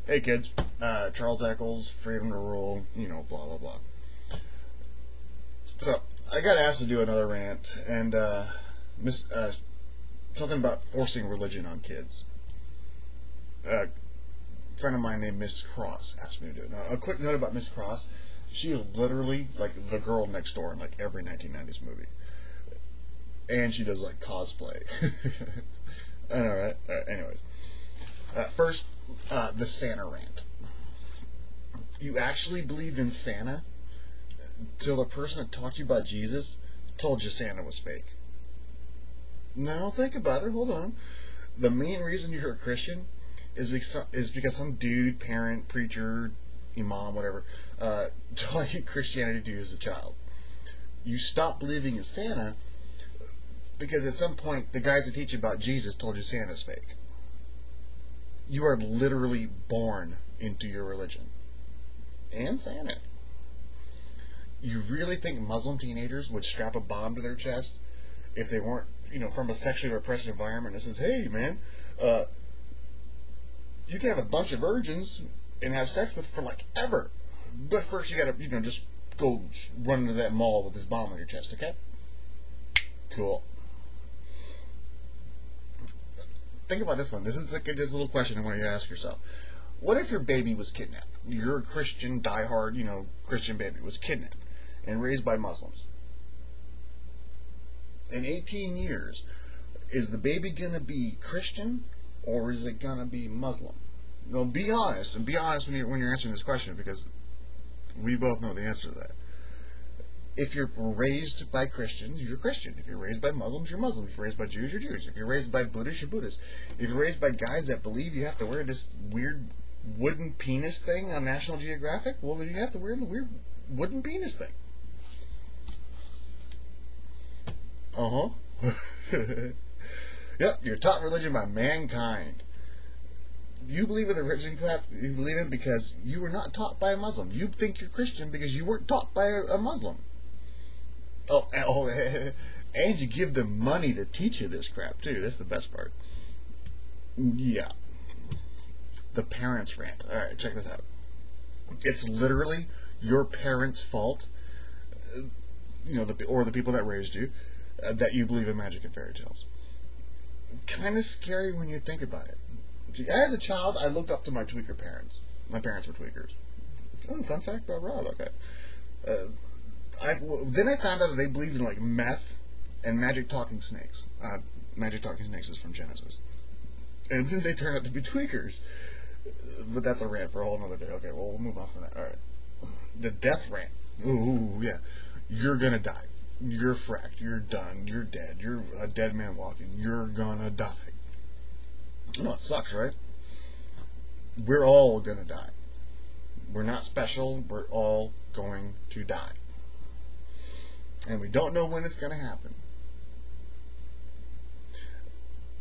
Hey kids, Charles Eccles, freedom to rule, blah blah blah. So I got asked to do another rant, and something about forcing religion on kids. A friend of mine named Miss Cross asked me to do it. Now, a quick note about Miss Cross: she is literally like the girl next door in like every 1990s movie, and she does like cosplay. I know, right? Anyways, first. The Santa rant. You actually believed in Santa till the person that talked to you about Jesus told you Santa was fake. Now think about it. Hold on. The main reason you're a Christian is because some dude, parent, preacher, imam, whatever, taught you Christianity to you as a child. You stopped believing in Santa because at some point the guys that teach you about Jesus told you Santa's fake. You are literally born into your religion. And Santa. You really think Muslim teenagers would strap a bomb to their chest if they weren't, from a sexually repressed environment that says, hey, man, you can have a bunch of virgins and have sex with for like ever. But first you gotta, just go run into that mall with this bomb on your chest, okay? Cool. Think about this one. This is like this little question I want you to ask yourself. What if your baby was kidnapped? Your Christian, diehard, Christian baby was kidnapped and raised by Muslims. In 18 years, is the baby going to be Christian or is it going to be Muslim? Be honest, and be honest when you're answering this question, because we both know the answer to that. If you're raised by Christians, you're Christian. If you're raised by Muslims, you're Muslim. If you're raised by Jews, you're Jews. If you're raised by Buddhists, you're Buddhist. If you're raised by guys that believe you have to wear this weird wooden penis thing on National Geographic, well, then you have to wear the weird wooden penis thing. Yep, you're taught religion by mankind. You believe in the religion crap, you believe it because you were not taught by a Muslim. You think you're Christian because you weren't taught by a Muslim. And you give them money to teach you this crap, too. That's the best part. Yeah. The parents rant. Alright, check this out. It's literally your parents' fault, or the people that raised you, that you believe in magic and fairy tales. Kind of scary when you think about it. See, as a child, I looked up to my tweaker parents. My parents were tweakers. Oh, fun fact about Rob, okay. Then I found out that they believed in like meth and magic talking snakes. Magic talking snakes is from Genesis. And then they turned out to be tweakers. But that's a rant for a whole other day. Okay, well, we'll move on from that. Alright. The death rant. Ooh, yeah. You're gonna die. You're fracked. You're done. You're dead. You're a dead man walking. You're gonna die. It sucks, right? We're all gonna die. We're not special. We're all going to die. And we don't know when it's going to happen.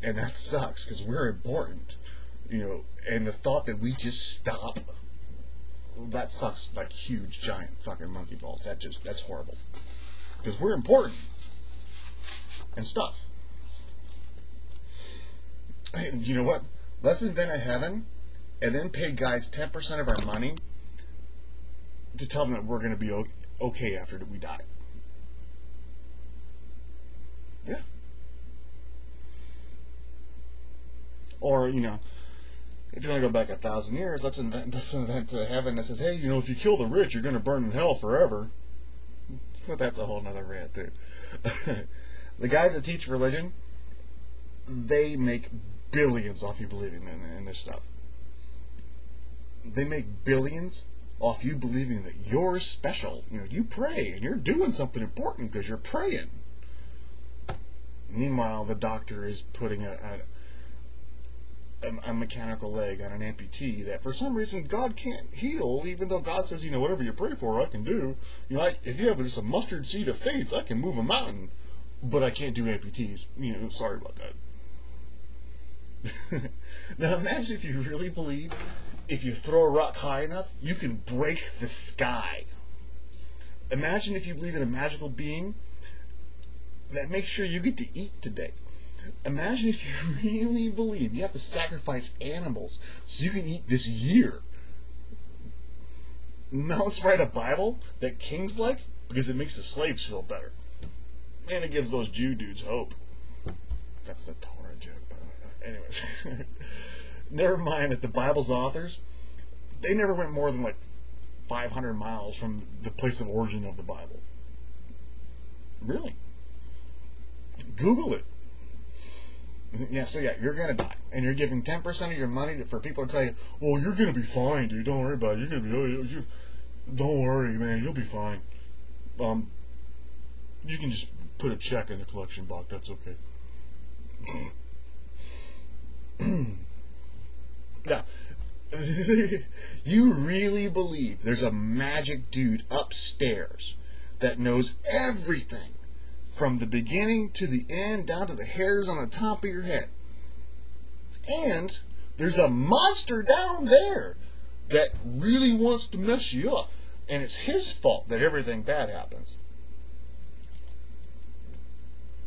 And that sucks, because we're important. And the thought that we just stop, that sucks like huge, giant fucking monkey balls. That's horrible. Because we're important. And stuff. And you know what? Let's invent a heaven, and then pay guys 10% of our money to tell them that we're going to be okay after we die. Yeah. Or, if you want to go back 1,000 years, let's invent a heaven that says, hey, if you kill the rich, you're going to burn in hell forever. But that's a whole nother rant, too. The guys that teach religion, they make billions off you believing in this stuff. They make billions off you believing that you're special. You pray, and you're doing something important because you're praying. Meanwhile, the doctor is putting a mechanical leg on an amputee that for some reason God can't heal, even though God says, whatever you pray for, I can do. If you have just a mustard seed of faith, I can move a mountain, but I can't do amputees. Sorry about that. Now imagine if you really believe if you throw a rock high enough, you can break the sky. Imagine if you believe in a magical being that makes sure you get to eat today. Imagine if you really believe you have to sacrifice animals so you can eat this year. Now let's write a Bible that kings like because it makes the slaves feel better. And it gives those Jew dudes hope. That's the Torah joke, by the way. Anyways. Never mind that the Bible's authors, they never went more than like 500 miles from the place of origin of the Bible. Really? Google it. Yeah, so yeah, you're going to die. And you're giving 10% of your money for people to tell you, oh, you're going to be fine, dude. Don't worry about it. You're going to be, don't worry, man. You'll be fine. You can just put a check in the collection box. That's okay. Now, you really believe there's a magic dude upstairs that knows everything from the beginning to the end, down to the hairs on the top of your head. And there's a monster down there that really wants to mess you up. And it's his fault that everything bad happens.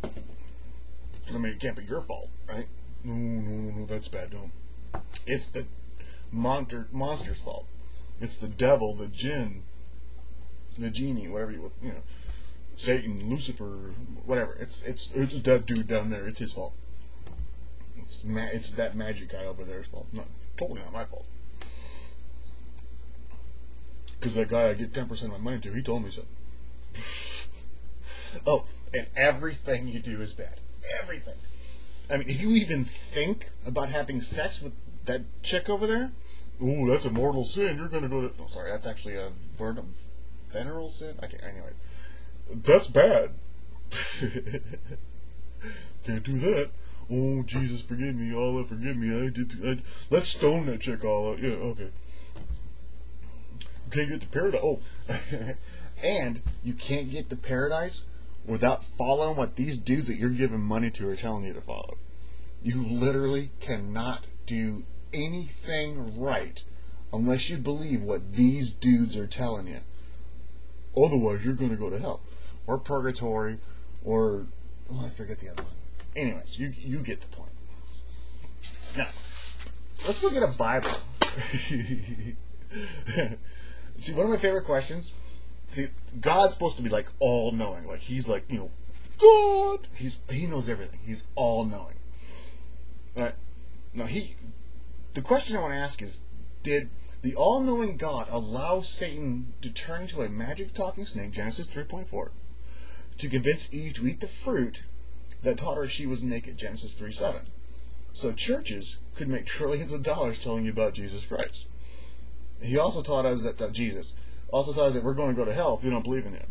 I mean, it can't be your fault, right? No, that's bad. No. It's the monster's fault. It's the devil, the jinn, the genie, whatever you know, Satan, Lucifer, whatever. It's that dude down there. It's his fault. It's that magic guy over there's fault. Totally not my fault. Because that guy I get 10% of my money to, he told me so. Oh, and everything you do is bad. Everything. I mean, if you even think about having sex with that chick over there, ooh, that's a mortal sin. You're going to go to... Oh, sorry, that's actually a veneral sin? Anyway. That's bad. Can't do that. Oh, Jesus, forgive me. Allah, forgive me. Let's stone that chick, Allah. Yeah, okay. Can't get to paradise. Oh. And you can't get to paradise without following what these dudes that you're giving money to are telling you to follow. You literally cannot do anything right unless you believe what these dudes are telling you. Otherwise, you're going to go to hell. Or purgatory, or... Oh, I forget the other one. Anyways, you get the point. Now, let's go get a Bible. See, one of my favorite questions... See, God's supposed to be like all-knowing. Like, he's like, you know, God! He knows everything. He's all-knowing. Alright? Now, the question I want to ask is, did the all-knowing God allow Satan to turn into a magic talking snake, Genesis 3.4, to convince Eve to eat the fruit that taught her she was naked, Genesis 3.7? So churches could make trillions of dollars telling you about Jesus Christ. He also taught us that also tells us that we're going to go to hell if we don't believe in him.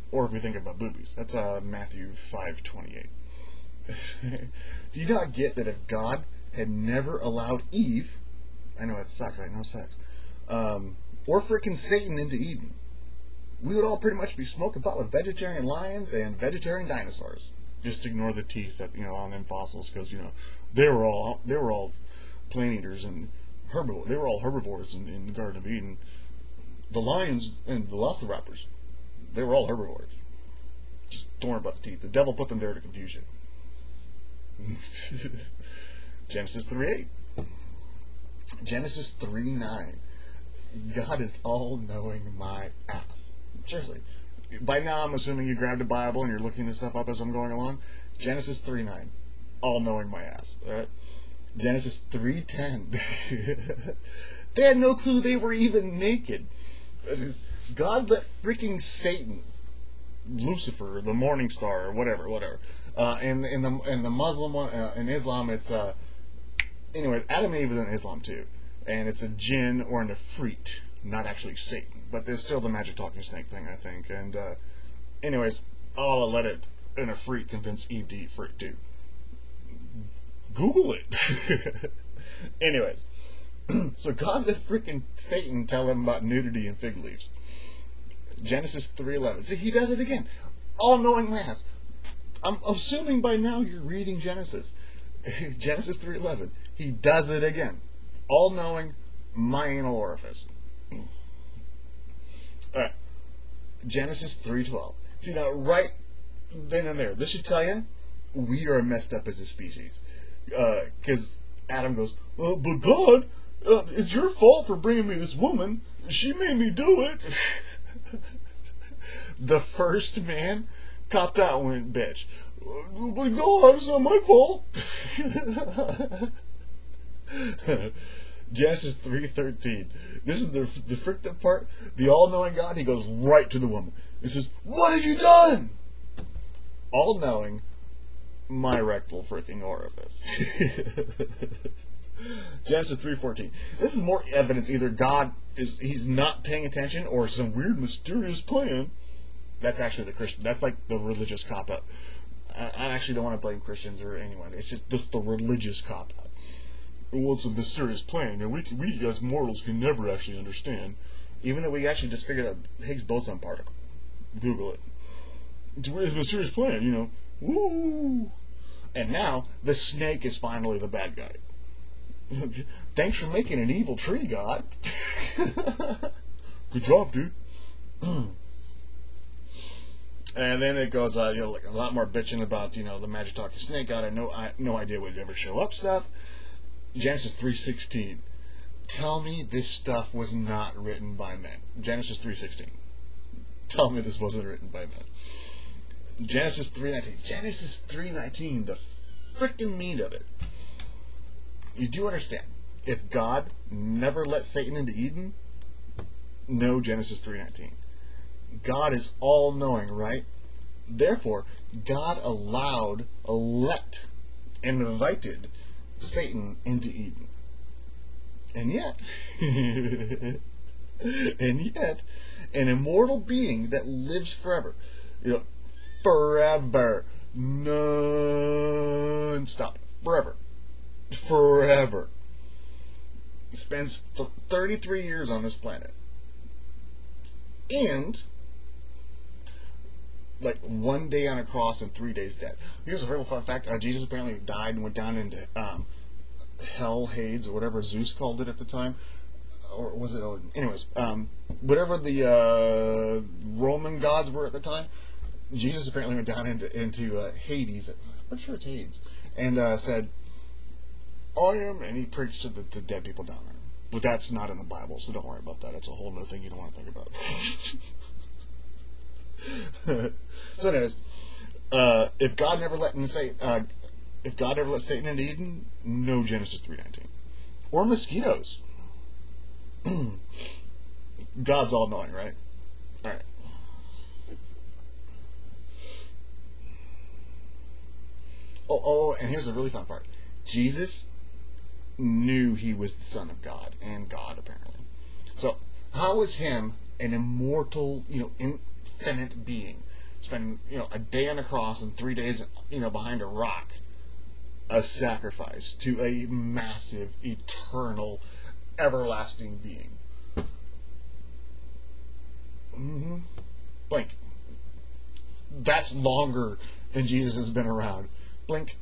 Or if we think about boobies. That's Matthew 5:28. Do you not get that if God had never allowed Eve, I know that sucks, right? No sex. Or frickin' Satan into Eden, we would all pretty much be smoking pot with vegetarian lions and vegetarian dinosaurs. Just ignore the teeth that, you know, on them fossils, because, you know, they were all plant eaters and herbivores. They were all herbivores in the Garden of Eden. The lions and the velociraptors, they were all herbivores. Just don't worry about the teeth. The devil put them there to confuse you. Genesis 3:8. Genesis 3:9. God is all-knowing my ass. Seriously. By now, I'm assuming you grabbed a Bible and you're looking this stuff up as I'm going along. Genesis 3:9. All-knowing my ass. Alright? Genesis 3:10. They had no clue they were even naked. God let freaking Satan, Lucifer, the morning star, or whatever. In the Muslim one, in Islam, it's anyway. Adam and Eve is in Islam too, and it's a jinn or an ifrit, not actually Satan, but there's still the magic talking snake thing, I think. And anyways, Allah let an ifrit convince Eve to eat fruit too. Google it. Anyways. So God let freaking Satan tell him about nudity and fig leaves. Genesis 3:11. See, he does it again. All-knowing mass. I'm assuming by now you're reading Genesis. Genesis 3:11. He does it again. All-knowing, my anal orifice. Alright. Genesis 3:12. See, now, right then and there, this should tell you we are messed up as a species. Because Adam goes, but God, it's your fault for bringing me this woman. She made me do it. The first man copped out and went, bitch. But God, it's not my fault. Genesis 3:13. This is the fricked up part. The all-knowing God, he goes right to the woman. He says, what have you done? All-knowing, my rectal freaking orifice. Genesis 3:14. This is more evidence either God he's not paying attention or some weird mysterious plan. That's actually the Christian. That's like the religious cop-out. I actually don't want to blame Christians or anyone. It's just the religious cop-out. Well, it's a mysterious plan, and we as mortals can never actually understand. Even though we actually just figured out Higgs boson particle. Google it. It's a mysterious plan, you know. Woo! And now, the snake is finally the bad guy. Thanks for making an evil tree, God. Good job, dude. And then it goes, like a lot more bitching about, the magic talking snake. God, I no idea would ever show up stuff. Genesis 3:16. Tell me this stuff was not written by men. Genesis 3:16. Tell me this wasn't written by men. Genesis 3:19. Genesis 3:19. The freaking meat of it. You do understand. If God never let Satan into Eden, no Genesis 3:19. God is all-knowing, right? Therefore, God invited Satan into Eden. And yet, an immortal being that lives forever, forever, non-stop, forever, spends 33 years on this planet. And, like, 1 day on a cross and 3 days dead. Here's a real fun fact. Jesus apparently died and went down into hell, Hades, or whatever Zeus called it at the time. Or was it Odin? Anyways, whatever the Roman gods were at the time, Jesus apparently went down into Hades. I'm sure it's Hades. And said, I am, and he preached to the dead people down there. But that's not in the Bible, so don't worry about that. It's a whole other thing you don't want to think about. So anyways, if God never let Satan into Eden, no Genesis 3:19. Or mosquitoes. God's all knowing, right? Alright. Oh, and here's the really fun part. Jesus knew he was the Son of God, and God, apparently. So, how is him, an immortal, infinite being, spending, a day on a cross and 3 days, behind a rock, a sacrifice to a massive, eternal, everlasting being? Blink. That's longer than Jesus has been around. Blink.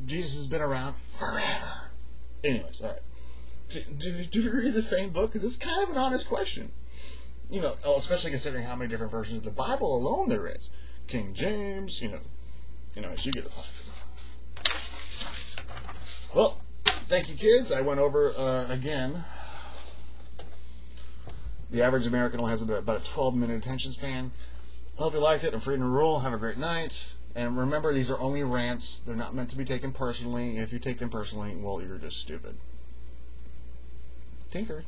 Jesus has been around forever. Anyways, alright. Do you read the same book? Because it's kind of an honest question. Especially considering how many different versions of the Bible alone there is. King James, you get the point. Well, thank you, kids. I went over, again. The average American has about a 12-minute attention span. I hope you liked it. I'm free to rule. Have a great night. And remember, these are only rants. They're not meant to be taken personally. If you take them personally, well, you're just stupid. Tinker.